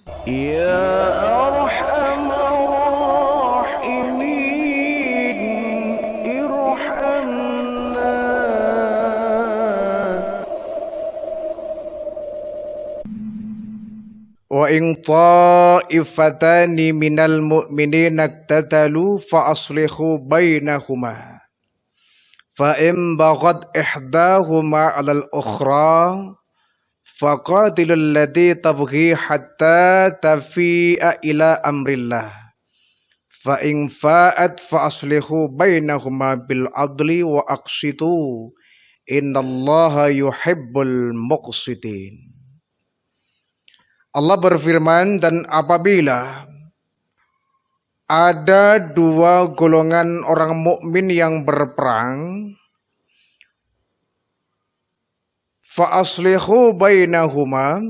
Ya Arhamar Rahimin, irhamna. Wa in ta'ifatani minal mu'minina iqtatalu fa aslihu bainahuma. Fa in baghat ihdahuma 'alal ukhra faqatilul lati tabghi hatta tafi'a ila amrillah. Fa in fa'at fa aslihu bainahuma bil adli wa aqsitu. Innallaha yuhibbul muqsitin. Allah berfirman, dan apabila ada dua golongan orang mukmin yang berperang, fa aslihu bainahuma,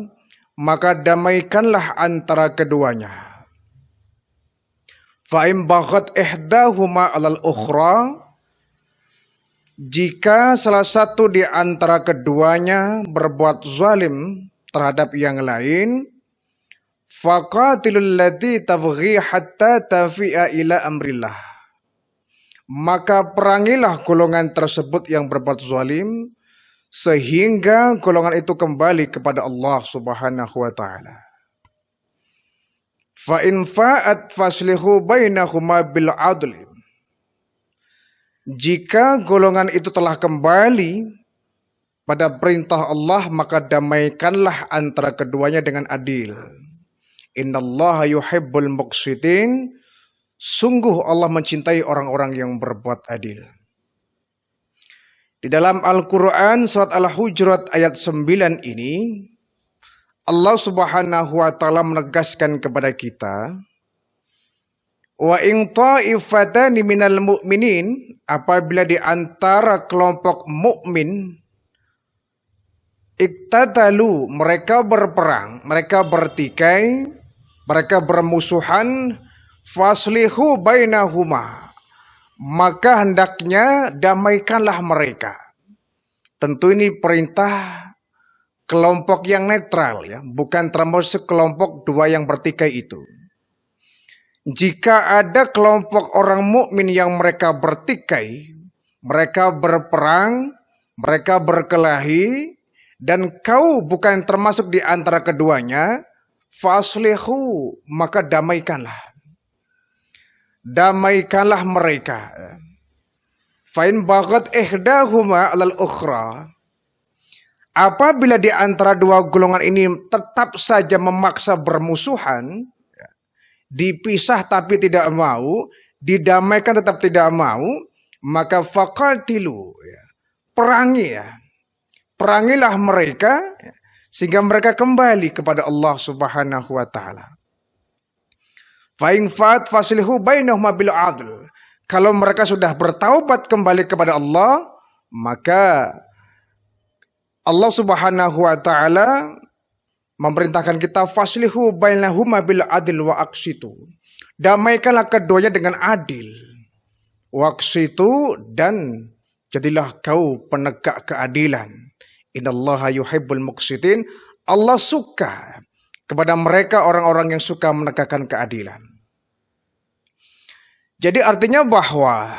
maka damaikanlah antara keduanya. Fa in baghat ihdahuma 'alal ukhra, jika salah satu di antara keduanya berbuat zalim terhadap yang lain, faqatilul lati tabghi hatta tafi'a ila amrillah, maka perangilah golongan tersebut yang berbuat zalim sehingga golongan itu kembali kepada Allah Subhanahu wa taala. Fa in fa'at faslihu bainahuma bil adli, jika golongan itu telah kembali pada perintah Allah, maka damaikanlah antara keduanya dengan adil. Innallaha yuhibbul muqsitin, sungguh Allah mencintai orang-orang yang berbuat adil. Di dalam Al-Quran surat Al-Hujurat ayat 9 ini, Allah Subhanahu wa taala menegaskan kepada kita, wa in ta'ifatani minal mu'minin, apabila di antara kelompok mukmin iktatalu, mereka berperang, mereka bertikai, mereka bermusuhan, faslihu bainahuma, maka hendaknya damaikanlah mereka. Tentu ini perintah kelompok yang netral, ya, bukan termasuk kelompok dua yang bertikai itu. Jika ada kelompok orang mukmin yang mereka bertikai, mereka berperang, mereka berkelahi, dan kau bukan termasuk di antara keduanya, faslihu, maka damaikanlah. Damaikanlah mereka. Fa in baghat ihdahuma 'alal ukhra, apabila di antara dua golongan ini tetap saja memaksa bermusuhan, dipisah tapi tidak mau, didamaikan tetap tidak mau, maka faqatilu, perangi, perangilah mereka sehingga mereka kembali kepada Allah Subhanahu wa taala. Fa in fat faslihu bainahuma bil adl, kalau mereka sudah bertaubat kembali kepada Allah, maka Allah Subhanahu wa taala memerintahkan kita faslihu bainahuma bil adl wa aqsitu, damaikanlah keduanya dengan adil, waqsitu, dan jadilah kau penegak keadilan. Innallaha yuhibbul muqsitin, Allah suka kepada mereka orang-orang yang suka menegakkan keadilan. Jadi artinya bahwa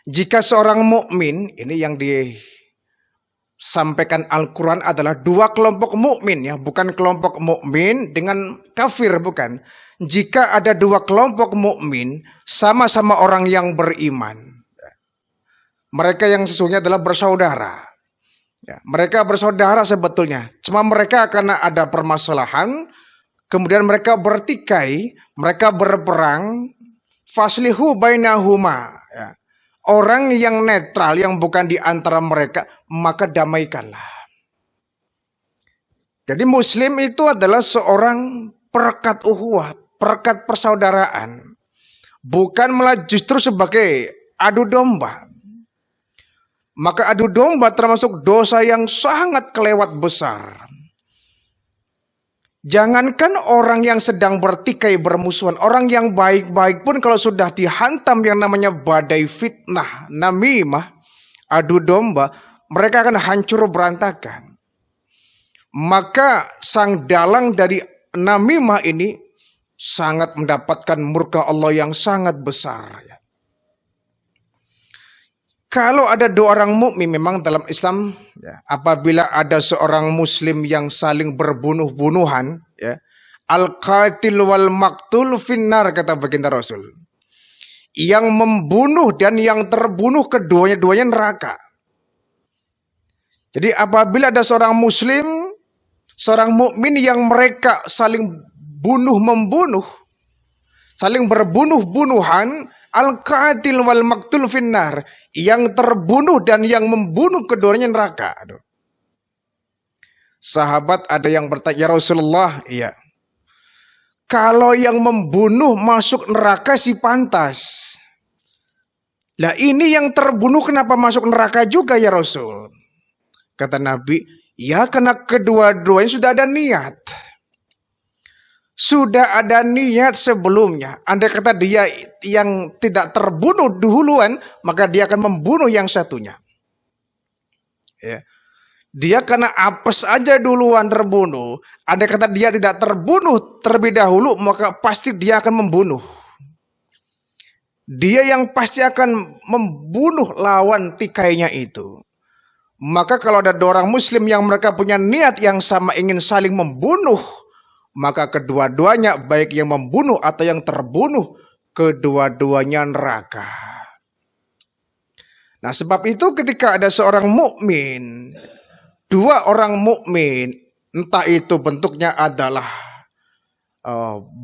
jika seorang mukmin, ini yang disampaikan Al-Quran adalah dua kelompok mukmin, ya, bukan kelompok mukmin dengan kafir, bukan. Jika ada dua kelompok mukmin sama-sama orang yang beriman, mereka yang sesungguhnya adalah bersaudara. Ya, mereka bersaudara sebetulnya, cuma mereka karena ada permasalahan, kemudian mereka bertikai, mereka berperang, faslihu bainahuma, ya. Orang yang netral, yang bukan di antara mereka, maka damaikanlah. Jadi muslim itu adalah seorang perekat ukhuwah, perekat persaudaraan, bukan malah justru sebagai adu domba. Maka adu domba termasuk dosa yang sangat kelewat besar. Jangankan orang yang sedang bertikai bermusuhan, orang yang baik-baik pun kalau sudah dihantam yang namanya badai fitnah, namimah, adu domba, mereka akan hancur berantakan. Maka sang dalang dari namimah ini sangat mendapatkan murka Allah yang sangat besar. Ya. Kalau ada dua orang mukmin memang dalam Islam, ya, apabila ada seorang muslim yang saling berbunuh-bunuhan, ya, al-qatil wal maktul finnar, kata baginda Rasul. Yang membunuh dan yang terbunuh keduanya-duanya neraka. Jadi apabila ada seorang muslim, seorang mukmin yang mereka saling bunuh-membunuh, saling berbunuh-bunuhan, al-qatil wal maktul finnar, yang terbunuh dan yang membunuh keduanya neraka. Aduh. Sahabat ada yang bertanya, ya Rasulullah, iya. Kalau yang membunuh masuk neraka sih pantas. Lah ini yang terbunuh kenapa masuk neraka juga ya Rasul? Kata Nabi, ya karena kedua-duanya sudah ada niat. Sudah ada niat sebelumnya. Andai kata dia yang tidak terbunuh duluan, maka dia akan membunuh yang satunya. Ya. Dia karena apes aja duluan terbunuh. Andai kata dia tidak terbunuh terlebih dahulu, maka pasti dia akan membunuh. Dia yang pasti akan membunuh lawan tikainya itu. Maka kalau ada dua orang muslim yang mereka punya niat yang sama ingin saling membunuh, maka kedua-duanya baik yang membunuh atau yang terbunuh, kedua-duanya neraka. Nah sebab itu ketika ada seorang mukmin, dua orang mukmin, entah itu bentuknya adalah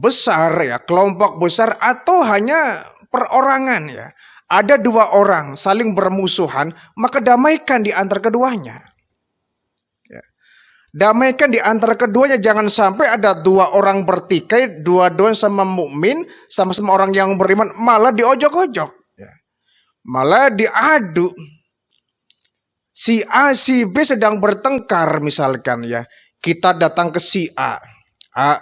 besar ya, kelompok besar atau hanya perorangan ya. Ada dua orang saling bermusuhan, maka damaikan di antara keduanya. Ya. Damaikan di antara keduanya, jangan sampai ada dua orang bertikai, dua-duanya sama mukmin, sama-sama orang yang beriman, malah diojok-ojok. Ya. Malah diadu. Si A, si B sedang bertengkar misalkan ya. Kita datang ke si A. A,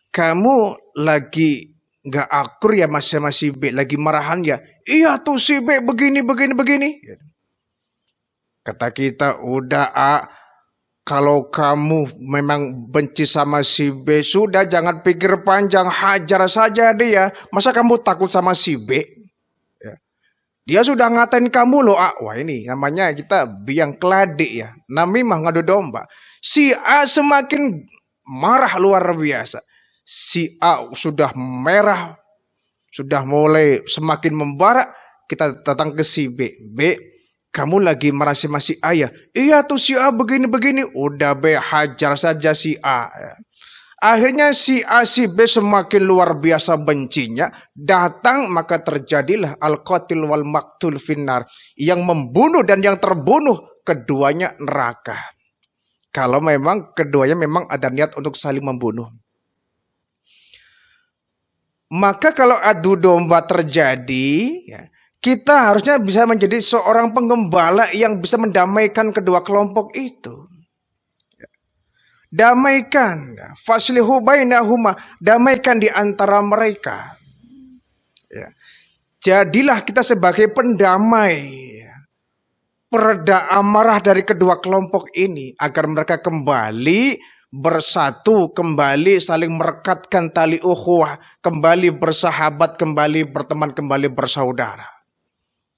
kamu lagi nggak akur ya sama si B. Lagi marahan ya. Iya tuh si B begini. Kata kita, udah A. Kalau kamu memang benci sama si B, sudah jangan pikir panjang. Hajar saja dia. Masa kamu takut sama si B? Dia sudah ngatain kamu loh, A. Wah ini namanya kita biang keladi ya. Namimah ngadu domba. Si A semakin marah luar biasa. Si A sudah merah, sudah mulai semakin membara. Kita datang ke si B. B, kamu lagi marah sama si A ya? Iya tuh si A begini. Udah B, hajar saja si A. Akhirnya si A, si B semakin luar biasa bencinya. Datang maka terjadilah al-qatil wal maktul finnar. Yang membunuh dan yang terbunuh keduanya neraka. Kalau memang keduanya memang ada niat untuk saling membunuh. Maka kalau adu domba terjadi, ya, kita harusnya bisa menjadi seorang penggembala yang bisa mendamaikan kedua kelompok itu. Damaikan, faslihu bainahuma, damaikan di antara mereka. Ya. Jadilah kita sebagai pendamai, pereda amarah dari kedua kelompok ini agar mereka kembali bersatu, kembali saling merekatkan tali ukhuwah, kembali bersahabat, kembali berteman, kembali bersaudara.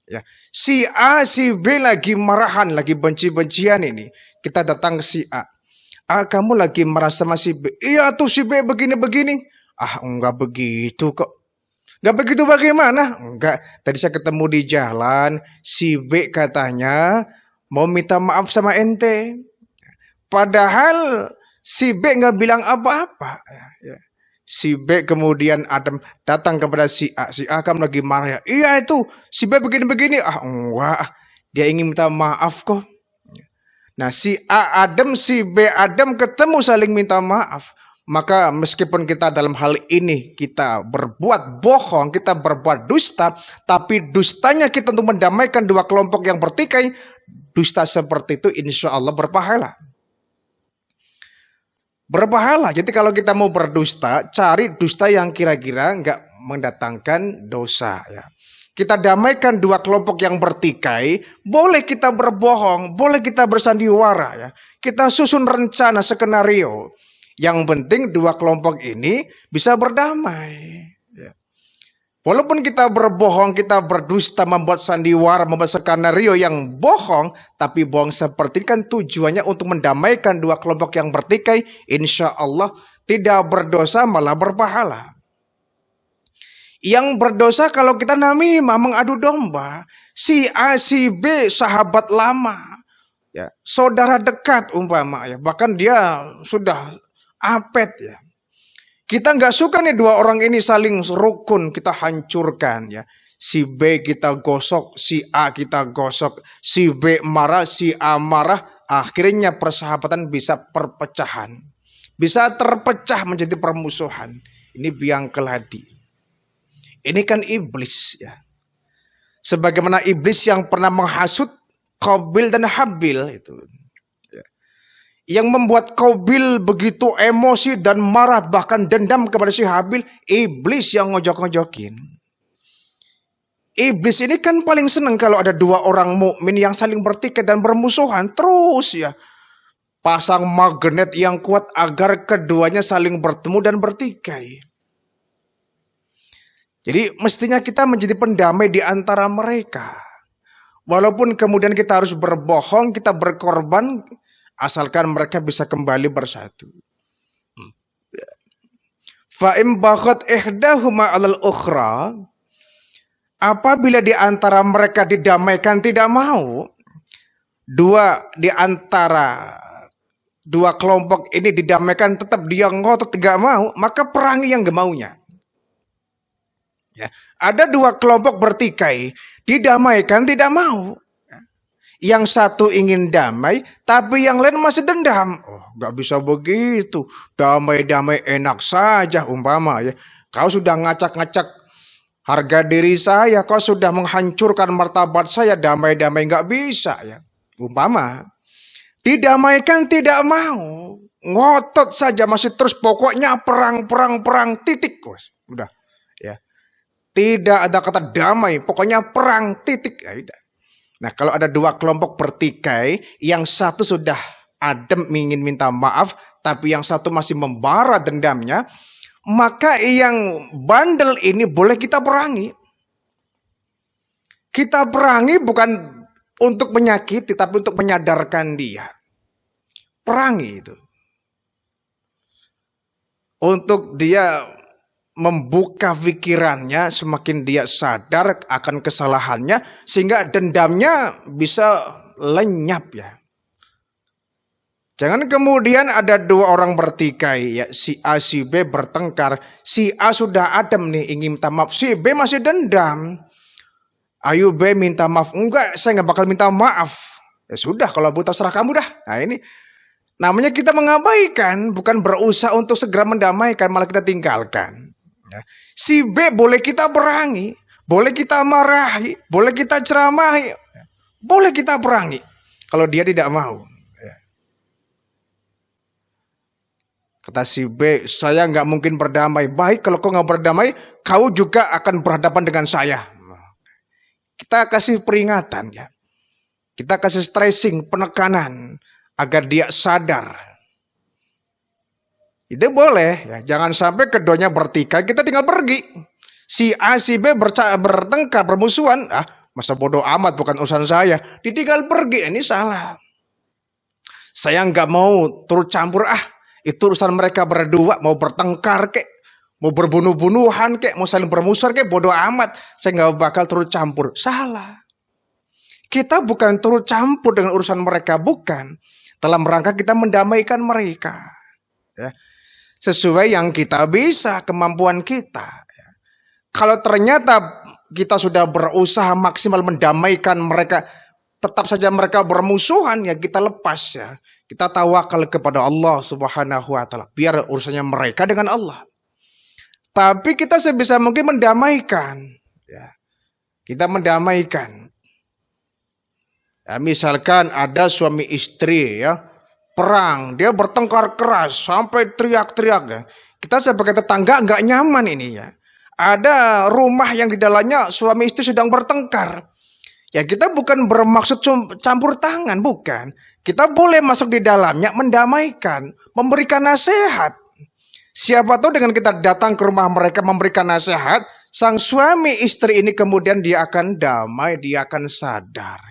Ya. Si A, si B lagi marahan, lagi benci-bencian ini. Kita datang ke si A. Ah, kamu lagi marah sama si B. Iya tuh si B begini. Ah, enggak begitu kok. Enggak begitu bagaimana? Enggak. Tadi saya ketemu di jalan. Si B katanya mau minta maaf sama ente. Padahal si B enggak bilang apa-apa. Ya. Si B kemudian datang kepada si A. Si A, kamu lagi marah ya? Iya itu. Si B begini. Ah, enggak. Dia ingin minta maaf kok. Nah si A adem, si B adem ketemu saling minta maaf. Maka meskipun kita dalam hal ini kita berbuat bohong, kita berbuat dusta, tapi dustanya kita untuk mendamaikan dua kelompok yang bertikai, dusta seperti itu insya Allah berpahala. Berpahala. Jadi kalau kita mau berdusta, cari dusta yang kira-kira nggak mendatangkan dosa ya. Kita damaikan dua kelompok yang bertikai, boleh kita berbohong, boleh kita bersandiwara ya. Kita susun rencana skenario. Yang penting dua kelompok ini bisa berdamai. Ya. Walaupun kita berbohong, kita berdusta, membuat sandiwara, membuat skenario yang bohong, tapi bohong seperti ini kan tujuannya untuk mendamaikan dua kelompok yang bertikai. Insya Allah tidak berdosa malah berpahala. Yang berdosa kalau kita namimah, mengadu domba. Si A, si B, sahabat lama, ya, saudara dekat umpama, ya, bahkan dia sudah apet, ya. Kita nggak suka nih dua orang ini saling rukun, kita hancurkan, ya. Si B kita gosok, si A kita gosok, si B marah, si A marah, akhirnya persahabatan bisa perpecahan, bisa terpecah menjadi permusuhan. Ini biang keladi. Ini kan iblis, ya. Sebagaimana iblis yang pernah menghasut Qabil dan Habil itu. Ya. Yang membuat Qabil begitu emosi dan marah bahkan dendam kepada si Habil, iblis yang ngojok-ngojokin. Iblis ini kan paling senang kalau ada dua orang mukmin yang saling bertikai dan bermusuhan terus, ya. Pasang magnet yang kuat agar keduanya saling bertemu dan bertikai. Jadi mestinya kita menjadi pendamai di antara mereka. Walaupun kemudian kita harus berbohong, kita berkorban, asalkan mereka bisa kembali bersatu. Fa'im baghat ihdahuma 'alal ukhra, apabila di antara mereka didamaikan tidak mau, di antara dua kelompok ini didamaikan tetap dia ngotot tidak mau, maka perangi yang gak maunya. Ya. Ada dua kelompok bertikai, didamaikan tidak mau. Yang satu ingin damai, tapi yang lain masih dendam. Oh, nggak bisa begitu. Damai-damai enak saja umpama, ya. Kau sudah ngacak-ngacak harga diri saya, kau sudah menghancurkan martabat saya, damai-damai nggak bisa, ya. Umpama didamaikan tidak mau, ngotot saja masih terus, pokoknya perang titik, udah, ya. Tidak ada kata damai, pokoknya perang titik. Nah, kalau ada dua kelompok bertikai, yang satu sudah adem ingin minta maaf, tapi yang satu masih membara dendamnya, maka yang bandel ini boleh kita perangi. Kita perangi bukan untuk menyakiti, tapi untuk menyadarkan dia. Perangi itu. Untuk dia membuka pikirannya, semakin dia sadar akan kesalahannya, sehingga dendamnya bisa lenyap, ya. Jangan kemudian ada dua orang bertikai, ya, si A si B bertengkar, si A sudah adem nih ingin minta maaf, si B masih dendam. Ayo B minta maaf, enggak, saya nggak bakal minta maaf. Ya sudah, kalau buta serah kamu dah. Nah, ini namanya kita mengabaikan, bukan berusaha untuk segera mendamaikan, malah kita tinggalkan. Si B boleh kita perangi, boleh kita marahi, boleh kita ceramahi, boleh kita perangi. Kalau dia tidak mau, kata si B, saya nggak mungkin berdamai. Baik, kalau kau nggak berdamai, kau juga akan berhadapan dengan saya. Kita kasih peringatan, ya. Kita kasih stressing, penekanan agar dia sadar. Itu boleh, ya. Jangan sampai keduanya bertikai, kita tinggal pergi. Si A, si B bertengkar, bermusuhan. Masa bodoh amat, bukan urusan saya. Ditinggal pergi, ini salah. Saya nggak mau turut campur. Itu urusan mereka berdua, mau bertengkar kek, mau berbunuh-bunuhan kek, mau saling bermusuhan kek, bodoh amat. Saya nggak bakal turut campur. Salah. Kita bukan turut campur dengan urusan mereka, bukan. Dalam rangka kita mendamaikan mereka, ya. Sesuai yang kita bisa, kemampuan kita. Kalau ternyata kita sudah berusaha maksimal mendamaikan mereka, tetap saja mereka bermusuhan, ya kita lepas, ya. Kita tawakal kepada Allah Subhanahu wa taala. Biar urusannya mereka dengan Allah. Tapi kita sebisa mungkin mendamaikan, ya. Kita mendamaikan. Ya, misalkan ada suami istri, ya, perang, dia bertengkar keras sampai teriak-teriak, ya. Kita sebagai tetangga nggak nyaman ini, ya. Ada rumah yang di dalamnya suami istri sedang bertengkar. Ya kita bukan bermaksud campur tangan, bukan. Kita boleh masuk di dalamnya, mendamaikan, memberikan nasihat. Siapa tahu dengan kita datang ke rumah mereka memberikan nasihat, sang suami istri ini kemudian dia akan damai, dia akan sadar.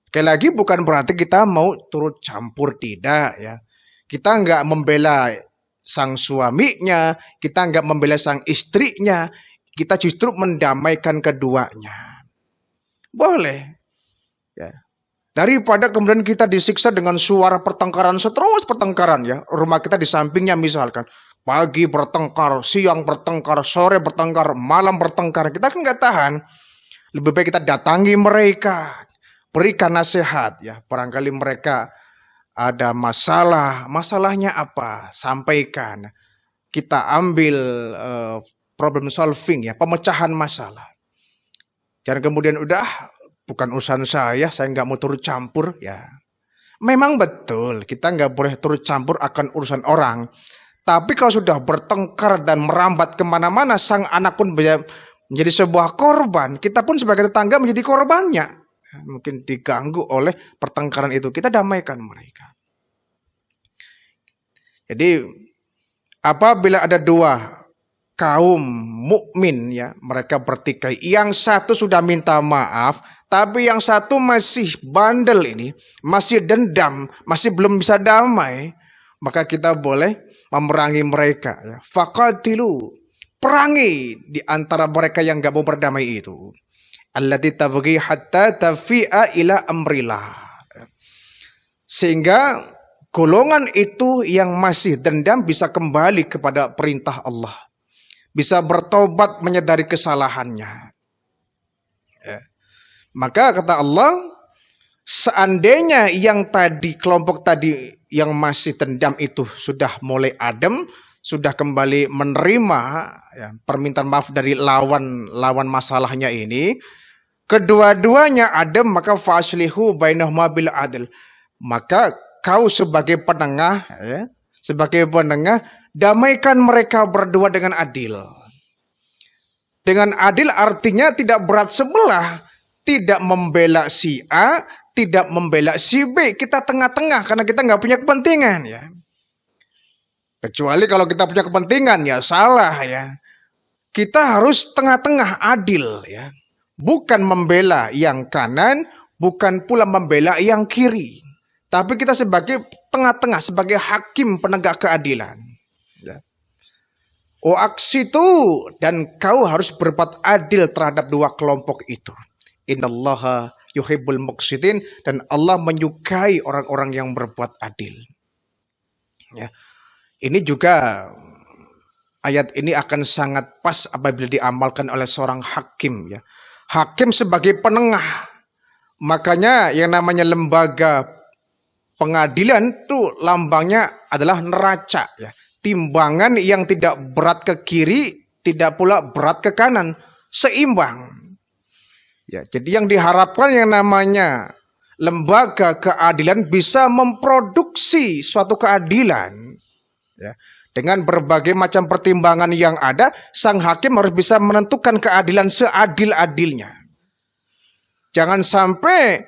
Sekali lagi bukan berarti kita mau turut campur, tidak ya. Kita nggak membela sang suaminya, kita nggak membela sang istrinya, kita justru mendamaikan keduanya. Boleh. Ya. Daripada kemudian kita disiksa dengan suara pertengkaran, terus pertengkaran ya. Rumah kita di sampingnya misalkan. Pagi bertengkar, siang bertengkar, sore bertengkar, malam bertengkar. Kita kan nggak tahan. Lebih baik kita datangi mereka. Berikan nasihat ya. Barangkali mereka ada masalah. Masalahnya apa? Sampaikan. Kita ambil problem solving ya. Pemecahan masalah. Jangan kemudian udah bukan urusan saya nggak mau turut campur ya. Memang betul kita nggak boleh turut campur akan urusan orang. Tapi kalau sudah bertengkar dan merambat kemana-mana, sang anak pun menjadi sebuah korban. Kita pun sebagai tetangga menjadi korbannya. Mungkin diganggu oleh pertengkaran itu. Kita damaikan mereka. Jadi apabila ada dua kaum mukmin ya, mereka bertikai. Yang satu sudah minta maaf, tapi yang satu masih bandel ini, masih dendam, masih belum bisa damai, maka kita boleh memerangi mereka ya. Faqatilu, perangi di antara mereka yang enggak mau berdamai itu. Allati tabghi hatta tafi'a ila amrillah. Sehingga golongan itu yang masih dendam bisa kembali kepada perintah Allah. Bisa bertobat menyadari kesalahannya. Ya. Maka kata Allah, seandainya yang tadi, kelompok tadi yang masih dendam itu sudah mulai adem, sudah kembali menerima ya, permintaan maaf dari lawan masalahnya ini, kedua-duanya adem, maka faslihu bainahuma bil adl. Maka kau sebagai penengah ya, damaikan mereka berdua dengan adil. Dengan adil artinya tidak berat sebelah. Tidak membela si A, tidak membela si B. Kita tengah-tengah karena kita nggak punya kepentingan ya. Kecuali kalau kita punya kepentingan ya salah ya. Kita harus tengah-tengah adil ya. Bukan membela yang kanan, bukan pula membela yang kiri. Tapi kita sebagai tengah-tengah, sebagai hakim penegak keadilan. Ya. Aksitu, dan kau harus berbuat adil terhadap dua kelompok itu. Innallaha yuhibbul muqsitin, dan Allah menyukai orang-orang yang berbuat adil. Ya. Ini juga ayat ini akan sangat pas apabila diamalkan oleh seorang hakim. Ya. Hakim sebagai penengah. Makanya yang namanya lembaga pengadilan itu lambangnya adalah neraca ya. Timbangan yang tidak berat ke kiri, tidak pula berat ke kanan, seimbang. Ya, jadi yang diharapkan yang namanya lembaga keadilan bisa memproduksi suatu keadilan. Ya. Dengan berbagai macam pertimbangan yang ada, sang hakim harus bisa menentukan keadilan seadil-adilnya. Jangan sampai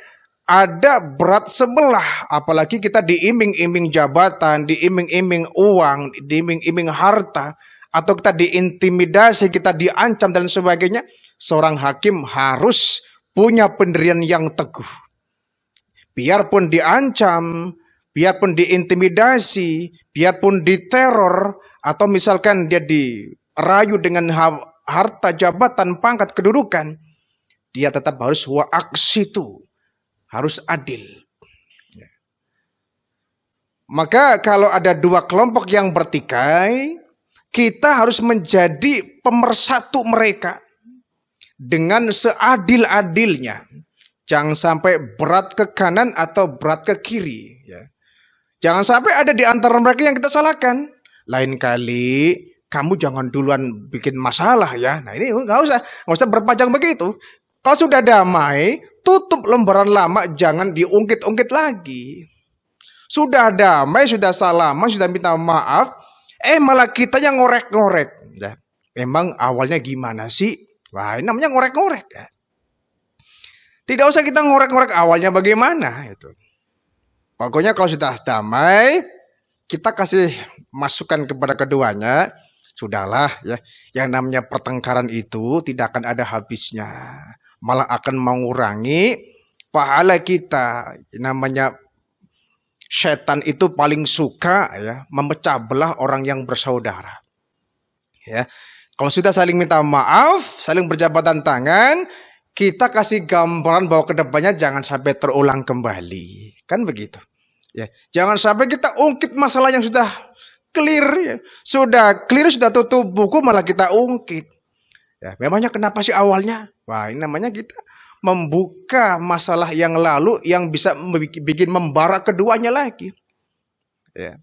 ada berat sebelah, apalagi kita diiming-iming jabatan, diiming-iming uang, diiming-iming harta, atau kita diintimidasi, kita diancam dan sebagainya. Seorang hakim harus punya pendirian yang teguh. Biarpun diancam, biarpun diintimidasi, biarpun diteror, atau misalkan dia dirayu dengan harta, jabatan, pangkat, kedudukan, dia tetap harus aksitu. Harus adil. Ya. Maka kalau ada dua kelompok yang bertikai, kita harus menjadi pemersatu mereka dengan seadil-adilnya. Jangan sampai berat ke kanan atau berat ke kiri. Ya. Jangan sampai ada di antara mereka yang kita salahkan. Lain kali kamu jangan duluan bikin masalah ya. Nah ini nggak usah berpanjang begitu. Kalau sudah damai, tutup lembaran lama, jangan diungkit-ungkit lagi. Sudah damai, sudah salaman, sudah minta maaf, malah kita yang ngorek-ngorek. Ya, emang awalnya gimana sih? Wah, ini namanya ngorek-ngorek. Ya. Tidak usah kita ngorek-ngorek awalnya bagaimana itu. Pokoknya kalau sudah damai, kita kasih masukan kepada keduanya, sudahlah ya. Yang namanya pertengkaran itu tidak akan ada habisnya. Malah akan mengurangi pahala kita. Namanya setan itu paling suka ya memecah belah orang yang bersaudara. Ya. Kalau sudah saling minta maaf, saling berjabatan tangan, kita kasih gambaran bahwa kedepannya jangan sampai terulang kembali. Kan begitu. Ya, jangan sampai kita ungkit masalah yang sudah clear. Ya. Sudah clear, sudah tutup buku malah kita ungkit. Ya, memangnya kenapa sih awalnya? Wah, ini namanya kita membuka masalah yang lalu yang bisa bikin membara keduanya lagi. Ya.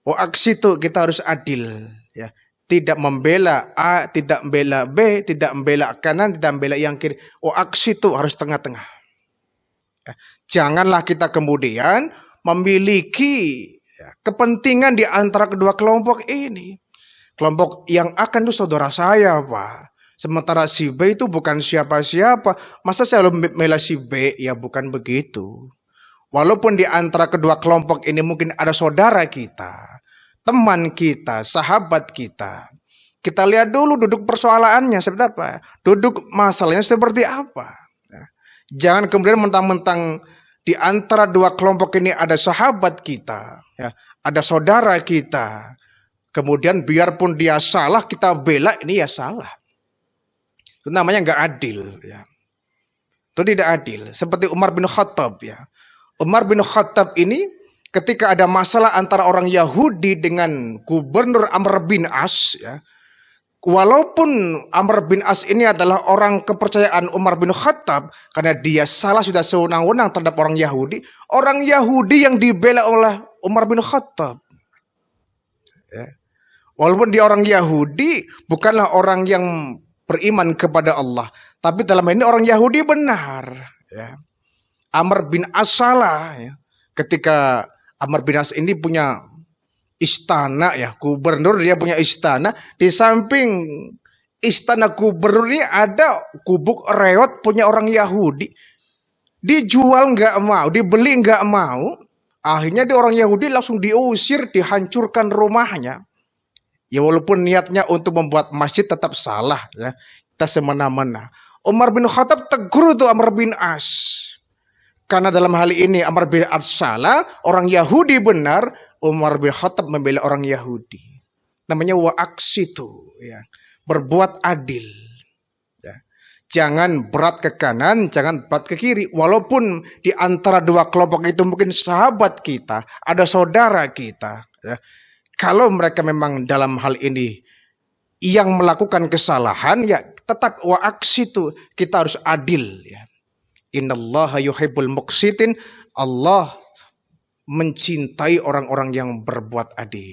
Aksi itu kita harus adil. Ya. Tidak membela A, tidak membela B, tidak membela kanan, tidak membela yang kiri. Aksi itu harus tengah-tengah. Janganlah kita kemudian memiliki kepentingan di antara kedua kelompok ini. Kelompok yang akan itu saudara saya, Pak. Sementara si B itu bukan siapa-siapa. Masa saya membela si B? Ya bukan begitu. Walaupun di antara kedua kelompok ini mungkin ada saudara kita, teman kita, sahabat kita. Kita lihat dulu duduk persoalannya seperti apa. Duduk masalahnya seperti apa. Jangan kemudian mentang-mentang di antara dua kelompok ini ada sahabat kita, ya, ada saudara kita. Kemudian biarpun dia salah, kita bela, ini ya salah. Itu namanya nggak adil. Ya. Itu tidak adil. Seperti Umar bin Khattab. Ya. Umar bin Khattab ini ketika ada masalah antara orang Yahudi dengan gubernur Amr bin As, ya, walaupun Amr bin As ini adalah orang kepercayaan Umar bin Khattab, karena dia salah sudah sewenang-wenang terhadap orang Yahudi yang dibela oleh Umar bin Khattab. Ya. Walaupun dia orang Yahudi, bukanlah orang yang beriman kepada Allah, tapi dalam ini orang Yahudi benar. Ya. Amr bin As salah. Ya. Ketika Amr bin As ini punya istana, ya, gubernur, dia punya istana. Di samping istana gubernur ini ada gubuk reot punya orang Yahudi. Dijual nggak mau, dibeli nggak mau. Akhirnya di orang Yahudi langsung diusir, dihancurkan rumahnya. Ya walaupun niatnya untuk membuat masjid tetap salah, ya. Kita semena-mena. Umar bin Khattab tegur tuh Amr bin As. Karena dalam hal ini Amr bin As salah, orang Yahudi benar, Umar bin Khattab membela orang Yahudi. Namanya wa'aksitu, ya. Berbuat adil. Ya. Jangan berat ke kanan, jangan berat ke kiri. Walaupun di antara dua kelompok itu mungkin sahabat kita, ada saudara kita. Ya. Kalau mereka memang dalam hal ini yang melakukan kesalahan, ya tetap wa'aksitu, kita harus adil. Ya. Innallaha yuhibbul muqsitin. Allah mencintai orang-orang yang berbuat adil.